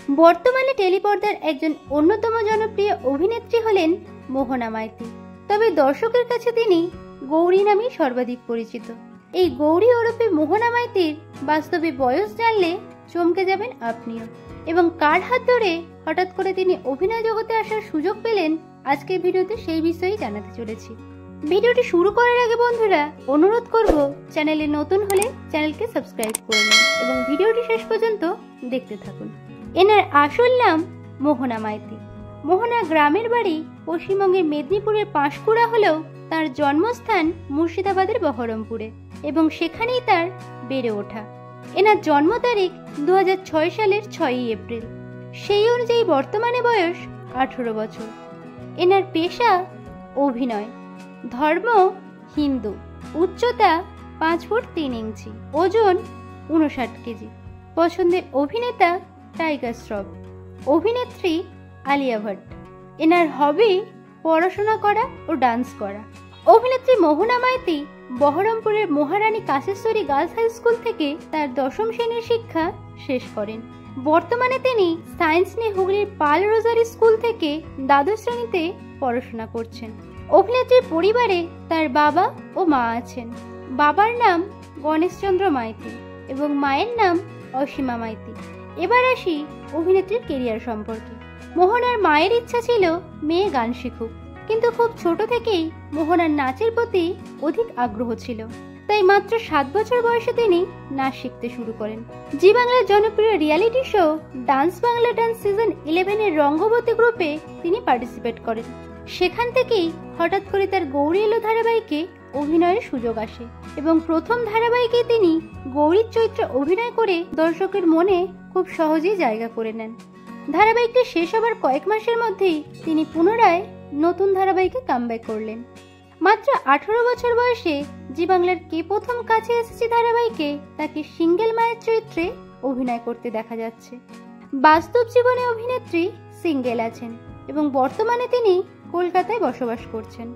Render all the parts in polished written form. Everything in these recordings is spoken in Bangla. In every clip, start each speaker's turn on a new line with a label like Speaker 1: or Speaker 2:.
Speaker 1: বর্তমানে টেলিপর্দার একজন অন্যতম জনপ্রিয় অভিনেত্রী হলেন মোহনা মাইতি। তবে দর্শকের কাছে তিনি গৌরী নামেই সর্বাধিক পরিচিত। এই গৌরী ওরফে মোহনা মাইতির বাস্তবে বয়স জানলে চমকে যাবেন আপনিও। এবং কার হাত ধরে হঠাৎ করে তিনি অভিনয় জগতে আসার সুযোগ পেলেন, আজকের ভিডিওতে সেই বিষয়েই জানাতে চলেছি। ভিডিওটি শুরু করার আগে বন্ধুরা অনুরোধ করব, চ্যানেলে নতুন হলে চ্যানেলকে সাবস্ক্রাইব করে নিন এবং ভিডিওটি শেষ পর্যন্ত দেখতে থাকুন। এনার আসল নাম মোহনা মাইতি। মোহনা গ্রামের বাড়ি পশ্চিমবঙ্গের মেদিনীপুরের পাঁশকুড়া হলেও তার জন্মস্থান মুর্শিদাবাদের বহরমপুরে এবং সেখানেই তার বেড়ে ওঠা। এনার জন্ম তারিখ 2006 সালের 6 এপ্রিল। সেই অনুযায়ী বর্তমানে বয়স 18 বছর। এনার পেশা অভিনয়, ধর্ম হিন্দু, উচ্চতা 5 ফুট 3 ইঞ্চি, ওজন 59 কেজি, পছন্দের অভিনেতা টাইগার শ্রফ, অভিনেত্রী আলিয়া ভাট। এনার হবি পড়াশোনা করা ও ডান্স করা। অভিনেত্রী মোহনা মাইতি বহরমপুরের মহারানী কাশেশ্বরী গার্লস হাই স্কুল থেকে তার 10ম শ্রেণীর শিক্ষা শেষ করেন। বর্তমানে তিনি সায়েন্স নিয়ে হুগলির পাল রোজারি স্কুল থেকে দ্বাদশ শ্রেণীতে পড়াশোনা করছেন। অভিনেত্রীর পরিবারে তার বাবা ও মা আছেন। বাবার নাম গণেশচন্দ্র মাইতি এবং মায়ের নাম অসীমা মাইতি। এবার আসি অভিনেত্রীর কেরিয়ার সম্পর্কে। মোহনার মায়ের ইচ্ছা ছিল মেয়ে গান শিখুক, কিন্তু খুব ছোট থেকেই মোহনার নাচের প্রতি অধিক আগ্রহ ছিল। তাই মাত্র 7 বছর বয়সে তিনি নাচ শিখতে শুরু করেন। জি বাংলার জনপ্রিয় reality show dance Bangla dance season 11 এর রঙ্গবতী গ্রুপে তিনি পার্টিসিপেট করেন। সেখান থেকেই হঠাৎ করে তার গৌরী এলো ধারাবাহিকে অভিনয়ের সুযোগ আসে এবং প্রথম ধারাবাহিকে তিনি গৌরীর চরিত্রে অভিনয় করে দর্শকের মনে খুব সহজেই জায়গা করে নেন। ধারাবাহিকটি শেষ হবার কয়েক মাসের মধ্যেই তিনি পুনরায় নতুন ধারাবাহিকে কামব্যাক করলেন। মাত্র 18 বছর বয়সে জি বাংলার কে প্রথম কাছে এসেছে ধারাবাহিকে তাকে সিঙ্গেল মায়ের চরিত্রে অভিনয় করতে দেখা যাচ্ছে। বাস্তব জীবনে অভিনেত্রী সিঙ্গেল আছেন এবং বর্তমানে তিনি কলকাতায় বসবাস করছেন।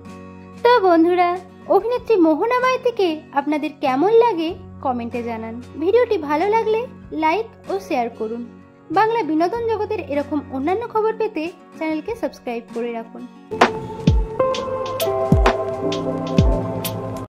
Speaker 1: তো বন্ধুরা, অভিনেত্রী মোহনা মাইতিকে আপনাদের কেমন লাগে কমেন্টে জানান। ভিডিওটি ভালো লাগলে লাইক ও শেয়ার করুন। বাংলা বিনোদন জগতের এরকম অন্যান্য খবর পেতে চ্যানেলকে সাবস্ক্রাইব করে রাখুন।